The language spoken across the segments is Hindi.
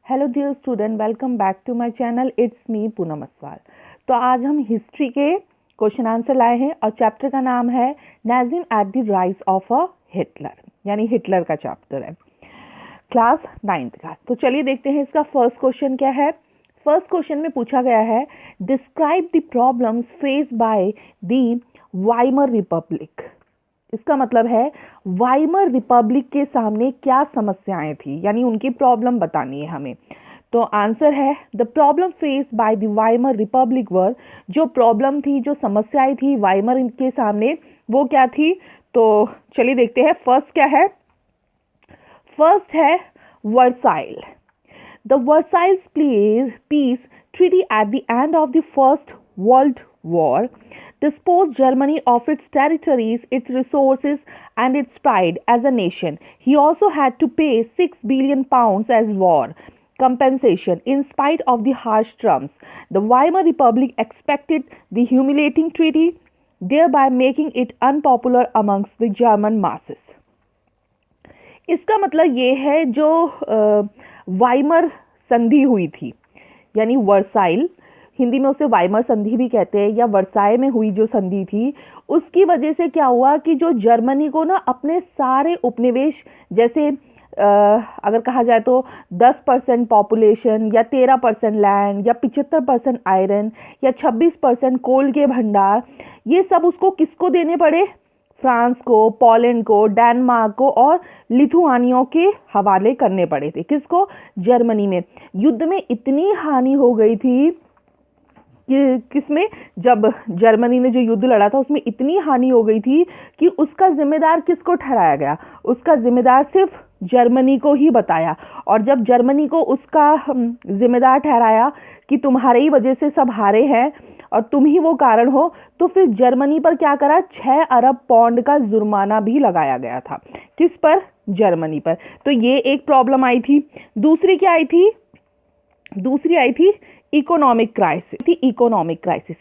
Hello dear student, welcome back to my channel. It's me Poonam Aswal. तो आज हम हिस्ट्री के क्वेश्चन आंसर लाए हैं और चैप्टर का नाम है Nazim at the rise of a Hitler, यानी हिटलर का चैप्टर है क्लास 9th का। तो चलिए देखते हैं इसका फर्स्ट क्वेश्चन क्या है। फर्स्ट क्वेश्चन में पूछा गया है describe the problems faced by the Weimar Republic. इसका मतलब है वाइमर रिपब्लिक के सामने क्या समस्याएं थी, यानी उनकी प्रॉब्लम बतानी है हमें। तो आंसर है the problem faced by the Weimar republic were. जो प्रॉब्लम थी, जो समस्याएं थी वाइमर के सामने, वो क्या थी। तो चलिए देखते हैं फर्स्ट क्या है। फर्स्ट है Versailles. The Versailles peace treaty at the end of the First World War disposed Germany of its territories, its resources, and its pride as a nation. He also had to pay £6 billion as war compensation in spite of the harsh terms. The Weimar Republic expected the humiliating treaty, thereby making it unpopular amongst the German masses. इसका मतलब ये है जो वाइमर संधि हुई थी, यानी वर्साइल, हिंदी में उसे वाइमर संधि भी कहते हैं, या वर्साई में हुई जो संधि थी, उसकी वजह से क्या हुआ कि जो जर्मनी को ना अपने सारे उपनिवेश, जैसे अगर कहा जाए तो 10% पॉपुलेशन या 13% लैंड या 75% आयरन या 26% कोल के भंडार, ये सब उसको किसको देने पड़े। फ्रांस को, पोलैंड को, डेनमार्क को और लिथुआनिया के हवाले करने पड़े थे। किसको? जर्मनी में। युद्ध में इतनी हानि हो गई थी कि किसमें, जब जर्मनी ने जो युद्ध लड़ा था उसमें इतनी हानि हो गई थी कि उसका जिम्मेदार किसको ठहराया गया। उसका जिम्मेदार सिर्फ जर्मनी को ही बताया। और जब जर्मनी को उसका जिम्मेदार ठहराया कि तुम्हारे ही वजह से सब हारे हैं और तुम ही वो कारण हो, तो फिर जर्मनी पर क्या करा, 6 अरब पौंड का जुर्माना भी लगाया गया था। किस पर? जर्मनी पर। तो ये एक प्रॉब्लम आई थी। दूसरी क्या आई थी? दूसरी आई थी इकोनॉमिक क्राइसिस।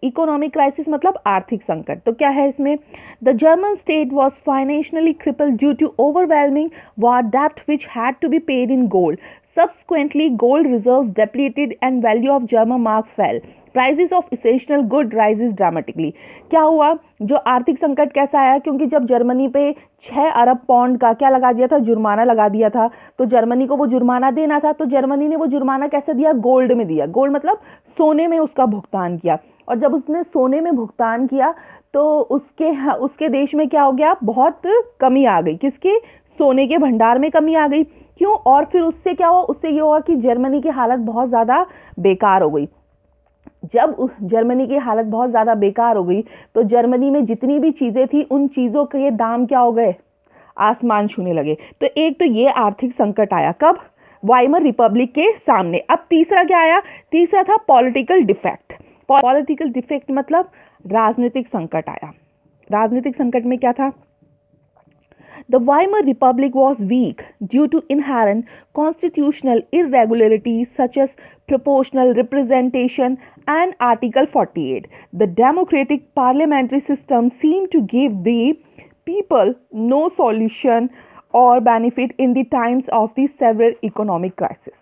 इकोनॉमिक क्राइसिस मतलब आर्थिक संकट। तो क्या है इसमें? The German state was financially crippled due to overwhelming war डेब्ट which had to be paid in gold. Subsequently, gold reserves depleted and value of German mark fell. Prices of essential good rises dramatically. क्या हुआ? जो आर्थिक संकट कैसा आया? क्योंकि जब जर्मनी पे 6 अरब पौंड का क्या लगा दिया था, जुर्माना लगा दिया था, तो जर्मनी को वो जुर्माना देना था। तो जर्मनी ने वो जुर्माना कैसे दिया? गोल्ड में दिया। गोल्ड मतलब सोने में उसका भुगतान किया। और जब उसने सोने में भुगतान किया तो उसके देश में क्या हो गया? बहुत कमी आ गई। किसके? सोने के भंडार में कमी आ गई। क्यों? और फिर उससे क्या हुआ? उससे ये हुआ कि जर्मनी की हालत बहुत ज़्यादा बेकार हो गई। जब जर्मनी की हालत बहुत ज़्यादा बेकार हो गई तो जर्मनी में जितनी भी चीज़ें थी उन चीज़ों के दाम क्या हो गए? आसमान छूने लगे। तो एक तो ये आर्थिक संकट आया। कब? वाइमर रिपब्लिक के सामने। अब तीसरा क्या आया? तीसरा था पॉलिटिकल डिफेक्ट। पॉलिटिकल डिफेक्ट मतलब राजनीतिक संकट आया। राजनीतिक संकट में क्या था? The Weimar Republic was weak due to inherent constitutional irregularities such as proportional representation and Article 48. The democratic parliamentary system seemed to give the people no solution or benefit in the times of the severe economic crisis.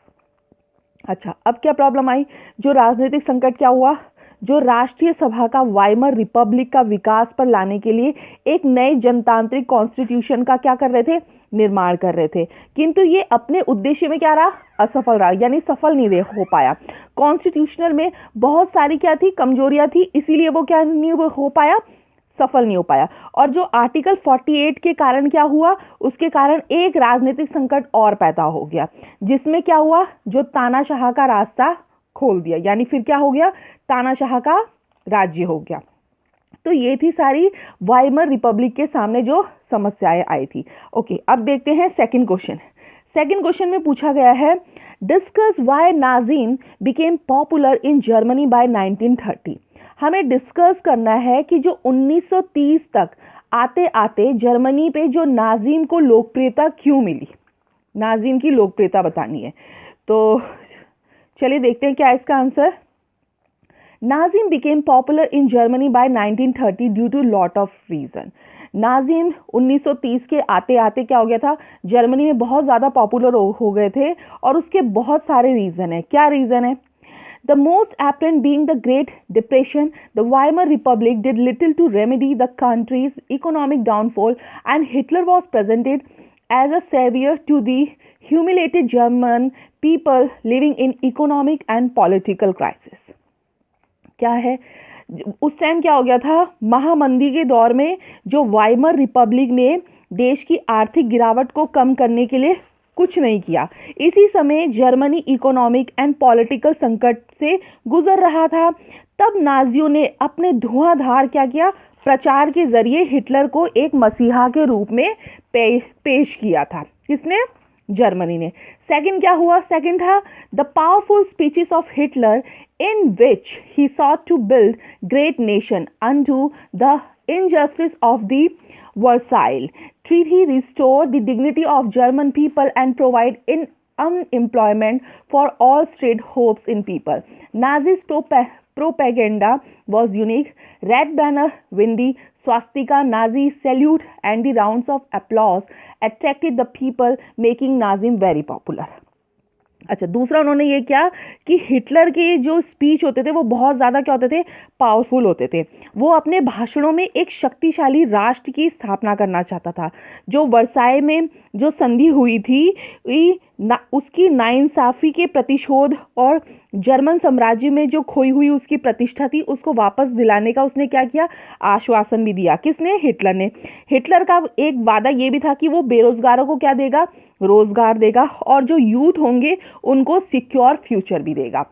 अच्छा, अब क्या प्रॉब्लम आई? जो राजनीतिक संकट क्या हुआ? जो राष्ट्रीय सभा का वाइमर रिपब्लिक का विकास पर लाने के लिए एक नए जनतांत्रिक कॉन्स्टिट्यूशन का क्या कर रहे थे? निर्माण कर रहे थे। किंतु ये अपने उद्देश्य में क्या रहा? असफल रहा, यानी सफल नहीं हो पाया। कॉन्स्टिट्यूशनल में बहुत सारी क्या थी? कमजोरियां थी, इसीलिए वो क्या नहीं हो पाया? सफल नहीं हो पाया। और जो आर्टिकल 48 के कारण क्या हुआ? उसके कारण एक राजनीतिक संकट और पैदा हो गया, जिसमें क्या हुआ? जो तानाशाह का रास्ता खोल दिया, यानी फिर क्या हो गया? तानाशाह का राज्य हो गया। तो ये थी सारी वाइमर रिपब्लिक के सामने जो समस्याएं आई थी। ओके, अब देखते हैं सेकंड क्वेश्चन। सेकंड क्वेश्चन में पूछा गया है discuss why Nazism became popular in Germany by 1930। हमें डिस्कस करना है कि जो 1930 तक आते आते जर्मनी पे जो नाजिम को लोकप्रियता क्यों मिली। नाजिम की लोकप्रियता बतानी है। तो चलिए देखते हैं क्या है इसका answer. Nazim became popular in Germany by 1930 due to lot of reason. Nazim 1930 के आते आते क्या हो गया था, जर्मनी में बहुत ज़्यादा पॉपुलर हो गए थे और उसके बहुत सारे रीज़न है। क्या रीज़न है? The most apparent being the Great Depression. The Weimar Republic did little to remedy the country's economic downfall, and Hitler was presented as a savior to the humiliated German people living in economic and political crisis. क्या है? उस टाइम क्या हो गया था, महामंदी के दौर में जो वाइमर रिपब्लिक ने देश की आर्थिक गिरावट को कम करने के लिए कुछ नहीं किया। इसी समय जर्मनी इकोनॉमिक एंड पॉलिटिकल संकट से गुजर रहा था। तब नाजियों ने अपने धुआंधार क्या किया, प्रचार के जरिए हिटलर को एक मसीहा के रूप में पेश किया था। किसने? जर्मनी ने। सेकंड क्या हुआ? सेकंड था the powerful speeches of Hitler in which he sought to build great nation unto the injustice of the Versailles Treaty, restore the dignity of German people and provide unemployment for all straight hopes in people. Nazis propaganda was unique. Red banner, windy swastika, Nazi salute and the rounds of applause attracted the people, making Nazism very popular. अच्छा, दूसरा उन्होंने ये किया कि हिटलर के जो स्पीच होते थे वो बहुत ज़्यादा क्या होते थे, पावरफुल होते थे। वो अपने भाषणों में एक शक्तिशाली राष्ट्र की स्थापना करना चाहता था। जो वर्साई में जो संधि हुई थी उसकी नाइंसाफ़ी के प्रतिशोध और जर्मन साम्राज्य में जो खोई हुई उसकी प्रतिष्ठा थी उसको वापस दिलाने का उसने क्या किया, आश्वासन भी दिया। किसने? हिटलर ने। हिटलर का एक वादा ये भी था कि वो बेरोजगारों को क्या देगा, रोजगार देगा और जो यूथ होंगे उनको सिक्योर फ्यूचर भी देगा।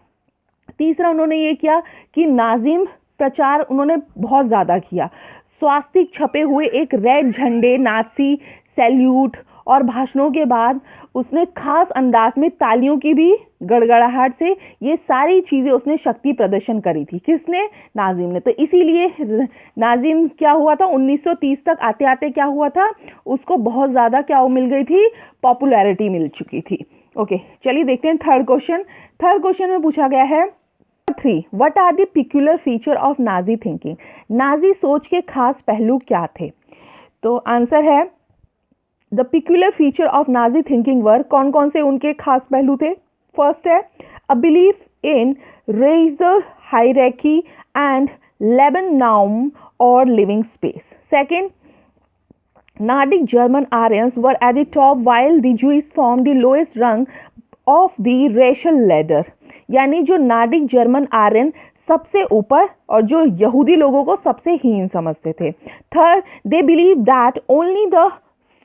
तीसरा उन्होंने ये किया कि नाजिम प्रचार उन्होंने बहुत ज़्यादा किया। स्वास्तिक छपे हुए एक रेड झंडे, नाजी सैल्यूट और भाषणों के बाद उसने खास अंदाज में तालियों की भी गड़गड़ाहट से ये सारी चीज़ें उसने शक्ति प्रदर्शन करी थी। किसने? नाजिम ने। तो इसीलिए नाजिम क्या हुआ था, 1930 तक आते आते क्या हुआ था, उसको बहुत ज़्यादा क्या मिल गई थी, पॉपुलैरिटी मिल चुकी थी। ओके, चलिए देखते हैं थर्ड क्वेश्चन। थर्ड क्वेश्चन में पूछा गया है 3. What are the peculiar feature of Nazi thinking? Nazi सोच के खास पहलू क्या थे? तो आंसर है the peculiar feature of Nazi thinking were, कौन कौन से उनके खास पहलू थे? फर्स्ट है a belief in racial hierarchy and lebensraum और living space. Second, Nordic German Aryans were at the top while the Jews formed the lowest rung of the racial ladder. यानी जो नार्डिक जर्मन आर्यन सबसे ऊपर और जो यहूदी लोगों को सबसे हीन समझते थे। Third, they believe that only the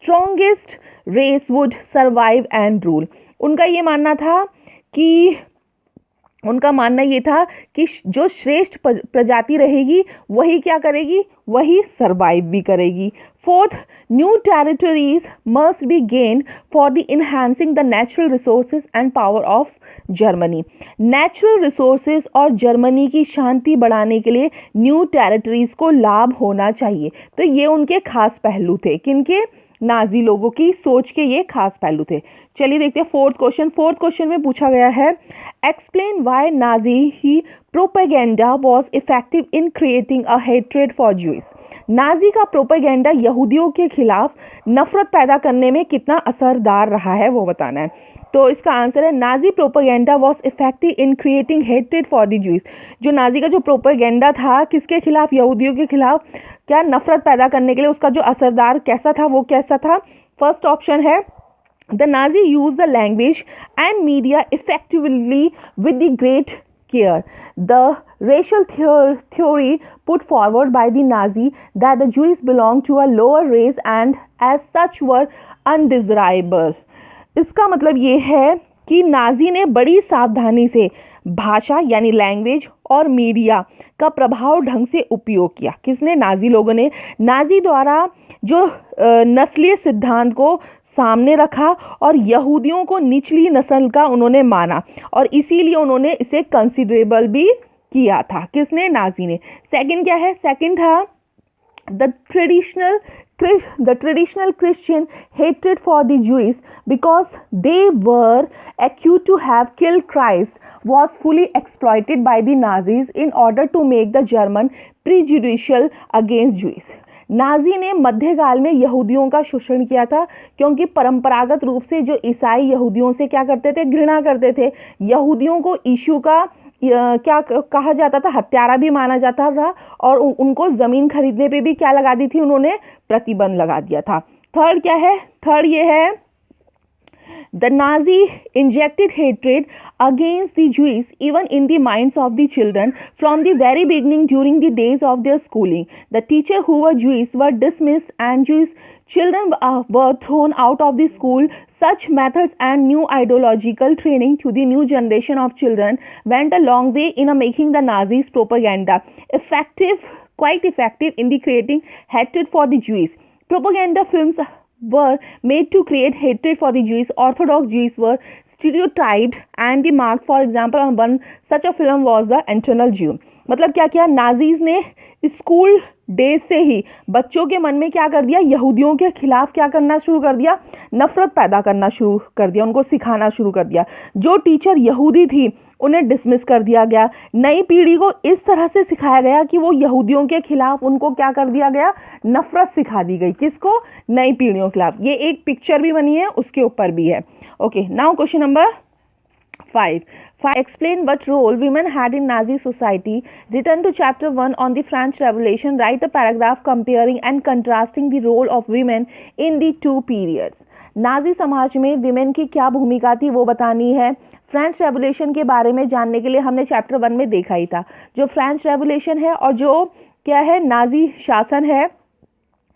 strongest race would survive and rule. उनका ये मानना था कि जो श्रेष्ठ प्रजाति रहेगी वही क्या करेगी, वही सर्वाइव भी करेगी। Fourth, new territories must be gain for the enhancing the natural resources and power of Germany. Natural resources और जर्मनी की शांति बढ़ाने के लिए न्यू टेरिटरीज को लाभ होना चाहिए। तो ये उनके खास पहलू थे। किनके? नाजी लोगों की सोच के ये खास पहलू थे। चलिए देखते हैं फोर्थ क्वेश्चन। फोर्थ क्वेश्चन में पूछा गया है explain why Nazi he propaganda was effective in creating a hatred for Jews. Nazi का प्रोपेगेंडा यहूदियों के खिलाफ नफरत पैदा करने में कितना असरदार रहा है वो बताना है। तो इसका आंसर है Nazi propaganda was effective in creating hatred for the Jews. जो नाजी का जो प्रोपेगेंडा था किसके खिलाफ? यहूदियों के खिलाफ क्या नफरत पैदा करने के लिए उसका जो असरदार कैसा था, वो कैसा था? फर्स्ट ऑप्शन है the Nazi use the language and media effectively with the great care. The racial theory put forward by the Nazi that the Jews belonged to a lower race and as such were undesirable. इसका मतलब ये है कि नाजी ने बड़ी सावधानी से भाषा यानी लैंग्वेज और मीडिया का प्रभाव ढंग से उपयोग किया। किसने? नाजी लोगों ने। नाजी द्वारा जो नस्लीय सिद्धांत को सामने रखा और यहूदियों को निचली नस्ल का उन्होंने माना और इसीलिए उन्होंने इसे कंसिडरेबल भी किया था। किसने? नाजी ने। सेकंड क्या है? सेकंड था the traditional Christian hatred for the Jews because they were accused to have killed Christ was fully exploited by the Nazis in order to make the German prejudicial against Jews. Nazi ने मध्यकाल में यहूदियों का शोषण किया था, क्योंकि परंपरागत रूप से जो ईसाई यहूदियों से क्या करते थे, घृणा करते थे। यहूदियों को यीशु का क्या कहा जाता था, हत्यारा भी माना जाता था, और उनको ज़मीन खरीदने पे भी क्या लगा दी थी उन्होंने, प्रतिबंध लगा दिया था। थर्ड क्या है, थर्ड ये है, the Nazi injected hatred against the Jews even in the minds of the children from the very beginning during the days of their schooling. The teachers who were Jews were dismissed and Jewish children were thrown out of the school. Such methods and new ideological training to the new generation of children went a long way in making the Nazis' propaganda quite effective in the creating hatred for the Jews. Propaganda films were made to create hatred for the Jews. Orthodox Jews were stereotyped and the marked. For example, one such a film was The Eternal Jew. मतलब क्या किया, नाजीज ने स्कूल डेज से ही बच्चों के मन में क्या कर दिया, यहूदियों के खिलाफ क्या करना शुरू कर दिया, नफरत पैदा करना शुरू कर दिया, उनको सिखाना शुरू कर दिया। जो टीचर यहूदी थी उन्हें डिसमिस कर दिया गया। नई पीढ़ी को इस तरह से सिखाया गया कि वो यहूदियों के खिलाफ उनको क्या कर दिया गया, नफरत सिखा दी गई। किसको, नई पीढ़ियों के खिलाफ। ये एक पिक्चर भी बनी है, उसके ऊपर भी है। Okay, now question number 5. Explain what role women had in Nazi society. Return to chapter 1 on the French Revolution. Write a paragraph comparing and contrasting the role of women in the two periods. Nazi समाज में विमेन की क्या भूमिका थी वो बतानी है। फ्रेंच रेवोल्यूशन के बारे में जानने के लिए हमने चैप्टर 1 में देखा ही था। जो फ्रेंच रेवोल्यूशन है और जो क्या है, नाजी शासन है,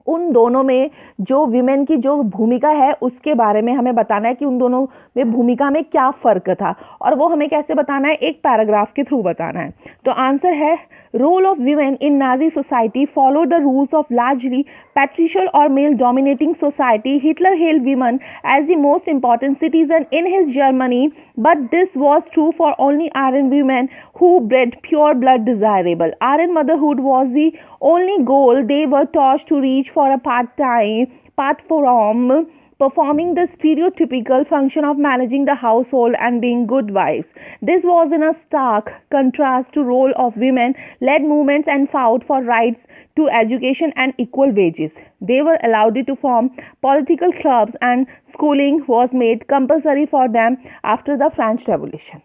उन दोनों में जो विमेन की जो भूमिका है उसके बारे में हमें बताना है कि उन दोनों में भूमिका में क्या फ़र्क था, और वो हमें कैसे बताना है, एक पैराग्राफ के थ्रू बताना है। तो आंसर है, role of women in Nazi society follow the rules of largely patricial or male dominating society. Hitler hailed women as the most important citizen in his Germany, but this was true for only Aryan women who bred pure blood desirable. Aryan motherhood was the only goal they were taught to reach for a part from performing the stereotypical function of managing the household and being good wives. This was in a stark contrast to role of women-led movements and fought for rights to education and equal wages. They were allowed to form political clubs and schooling was made compulsory for them after the French Revolution.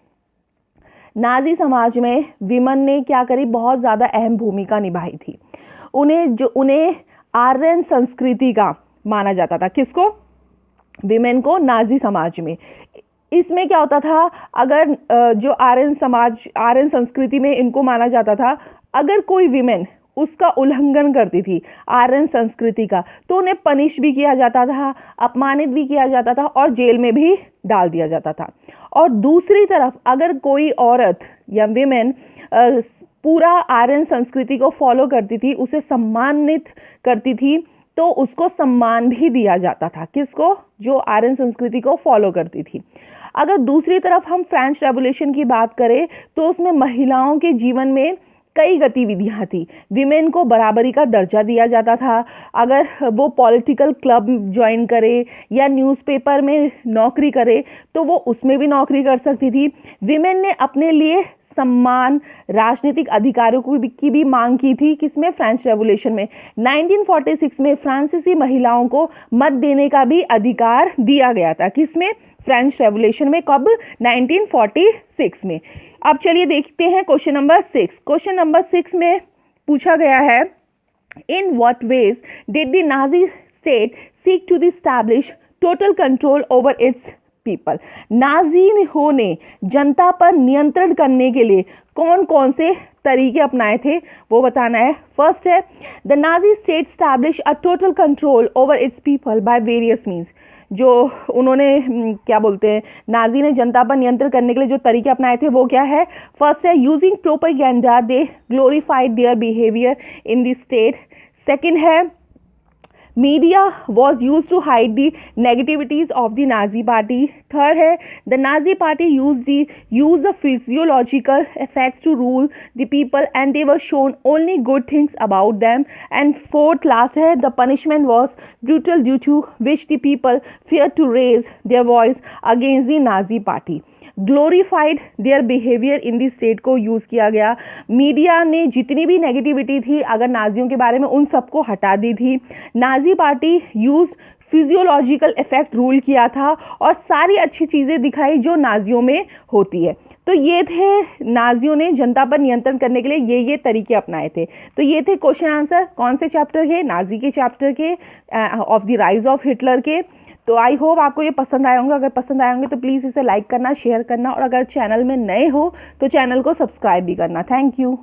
Nazi समाज में विमेन ने क्या करी, बहुत ज़्यादा अहम भूमिका निभाई थी। उन्हें आर्यन संस्कृति का माना जाता था। किसको, विमेन को, नाजी समाज में। इसमें क्या होता था, अगर जो आर्यन संस्कृति में इनको माना जाता था, अगर कोई विमेन उसका उल्लंघन करती थी आर्यन संस्कृति का, तो उन्हें पनिश भी किया जाता था, अपमानित भी किया जाता था और जेल में भी डाल दिया जाता था। और दूसरी तरफ अगर कोई औरत या विमेन पूरा आर्यन संस्कृति को फॉलो करती थी, उसे सम्मानित करती थी, तो उसको सम्मान भी दिया जाता था। किसको, जो आर्यन संस्कृति को फॉलो करती थी। अगर दूसरी तरफ हम फ्रेंच रेवोल्यूशन की बात करें तो उसमें महिलाओं के जीवन में कई गतिविधियां थी। विमेन को बराबरी का दर्जा दिया जाता था। अगर वो पॉलिटिकल क्लब ज्वाइन करे या न्यूज़पेपर में नौकरी करे तो वो उसमें भी नौकरी कर सकती थी। विमेन ने अपने लिए सम्मान, राजनीतिक अधिकारों की भी मांग की थी। किसमें, फ्रेंच रेवोल्यूशन में। 1946 में फ्रांसीसी महिलाओं को मत देने का भी अधिकार दिया गया था। किसमें, फ्रेंच रेवोल्यूशन में। कब, 1946 में। अब चलिए देखते हैं क्वेश्चन नंबर 6। क्वेश्चन नंबर 6 में पूछा गया है, in what ways did the Nazi state seek to establish total control over its people. नाज़ियों ने जनता पर नियंत्रण करने के लिए कौन कौन से तरीके अपनाए थे वो बताना है। फर्स्ट है, the Nazi state establish a total control over its people by various means. जो उन्होंने क्या बोलते हैं, नाजी ने जनता पर नियंत्रण करने के लिए जो तरीके अपनाए थे वो क्या है। फर्स्ट है, using propaganda they glorified their behaviour in the state. Second है, media was used to hide the negativities of the Nazi party. Third है, the Nazi party used the physiological effects to rule the people and they were shown only good things about them. And fourth last है, the punishment was brutal due to which the people feared to raise their voice against the Nazi party. Glorified their behaviour in the state को यूज़ किया गया। मीडिया ने जितनी भी नेगेटिविटी थी अगर नाजियों के बारे में उन सबको हटा दी थी। Nazi party use physiological effect rule किया था और सारी अच्छी चीज़ें दिखाई जो नाजियों में होती है। तो ये थे नाजियों ने जनता पर नियंत्रण करने के लिए ये तरीके अपनाए थे। तो ये थे क्वेश्चन आंसर कौन से चैप्टर के, नाजी के चैप्टर के, of the rise of Hitler के। तो आई होप आपको ये पसंद आए होंगे। अगर पसंद आए होंगे तो प्लीज़ इसे लाइक करना, शेयर करना और अगर चैनल में नए हो तो चैनल को सब्सक्राइब भी करना। Thank you.